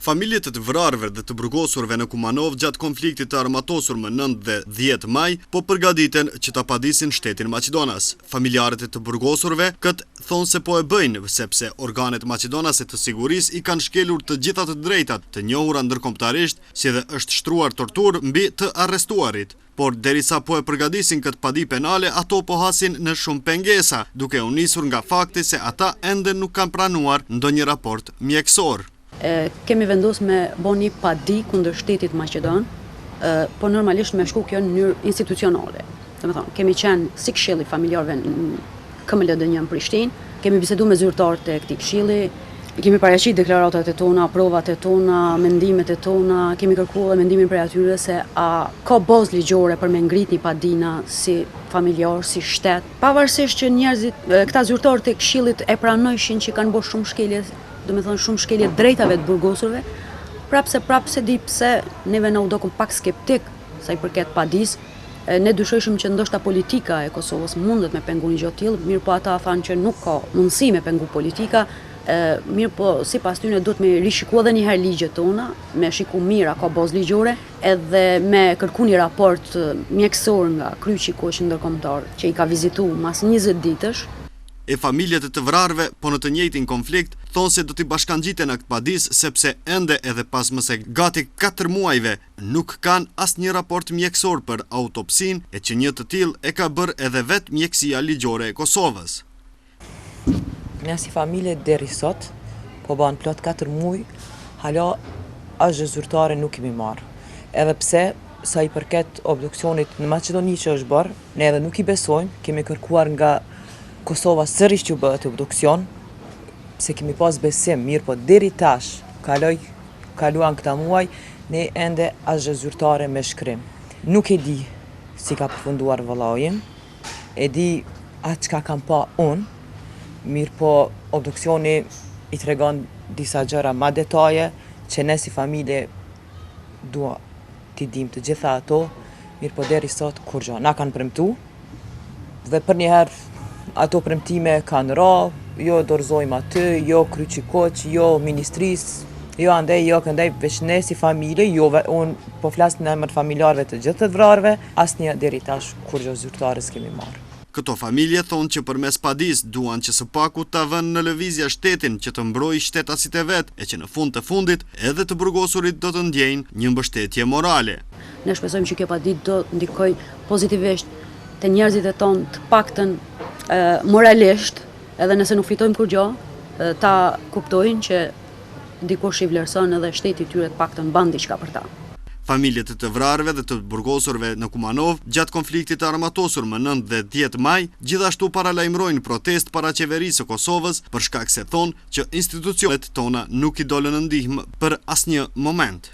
Familjet e të vrarëve dhe të burgosurve në Kumanov gjatë konfliktit të armatosur më 9 dhe 10 maj po përgatiten që ta padisin shtetin Maqedonas. Familjarët e të burgosurve këtë thonë se po e bëjnë, sepse organet maqedonase të sigurisë i kanë shkelur të gjitha të drejtat të njohura ndërkombëtarisht, si dhe është shtruar torturë mbi të arrestuarit. Por derisa po e përgatisin këtë padi penale, ato po hasin në shumë pengesa, duke u nisur nga fakti se ata ende nuk kanë pranuar ndonjë raport mjekësor. Kemi vendos me bo një padi kundër shtetit Maqedon, po normalisht me shku kjo në mënyrë institucionale. Kemi qenë si këshilli familjarëve në KMLD1 në Prishtinë, kemi bisedu me zyrtarët e këtij këshilli, kemi paraqit deklaratat e tona, provat e tona, mendimet e tona, kemi kërkuar mendimin prej atyre se a ka bazë ligjore për me ngrit një padina si familjar, si shtet. Pavarësisht që njerëzit, këta zyrtarët e këshillit e pranojshin që kanë bërë shumë shkelje, shumë shkelje drejtave të burgosurve, prapë se di pse neve na u dokëm pak skeptik sa i përket padis. Ne dyshojshëm që ndoshta politika e Kosovës mundet me pengu një gjë tillë, mirë po ata thanë që nuk ka mundësi me pengu politika, mirë po sipas tyre duhet me rishikuar edhe një herë ligjet tona, me shiku mira ka bazë ligjore, edhe me kërku një raport mjekësor nga kryqi i Koqit Ndërkombëtar që i ka vizituar mas 20 ditësh. E familjet e të vrarëve, po në të njëjtin konflikt, thonë se do t'i bashkangjiten në këtë padis, sepse ende edhe pas mëse gati 4 muajve nuk kanë asnjë raport mjekësor për autopsin, e që një të tillë e ka bërë edhe vetë mjekësia ligjore e Kosovës. Ne si familje deri sot, po ban plot 4 muaj, hala asgjë zyrtare nuk kemi marrë. Edhe pse sa i përket obduksionit në Maqedoni që është bërë, ne edhe nuk i besojmë, kemi kërkuar nga Kosova sërish që bëhet obduksion, se kemi pas besim, mirë po deri tash, kaluan këta muaj, ne ende asgjë zyrtare me shkrim. Nuk e di si ka përfunduar vëllajin, e di atë çka kam pa unë, mirë po obduksioni i tregon disa gjëra ma detaje, që ne si familje dua t'i dim të gjitha ato, mirë po deri sot kur gjë. Na kanë premtu, dhe për një herë ato premtime kanë ra, jo dorëzojmë aty, jo kryqi Koq, jo ministrisë, jo andej, jo këndej, veç ne si familje, jo unë po flas në emër familjarëve të gjithë të vrarëve, asnjë deri tash kur gjë zyrtare s'kemi marrë. Këto familje thonë që përmes padis duan që së paku ta vënë në lëvizje shtetin që të mbrojë shtetasit e vet, e që në fund të fundit edhe të burgosurit do të ndjejnë një mbështetje morale. Ne shpresojmë që kjo padi do ndikojë pozitivisht te njerëzit e tonë të paktën moralisht, edhe nëse nuk fitojmë kur gjë, ta kuptojnë që dikush i vlerëson edhe shteti i tyre të paktën ban diçka për ta. Familjet e të vrarëve dhe të burgosurve në Kumanov gjatë konfliktit të armatosur më 9 dhe 10 maj gjithashtu paralajmërojnë protest para qeverisë së Kosovës për shkak se thonë që institucionet tona nuk i dolën në ndihmë për asnjë moment.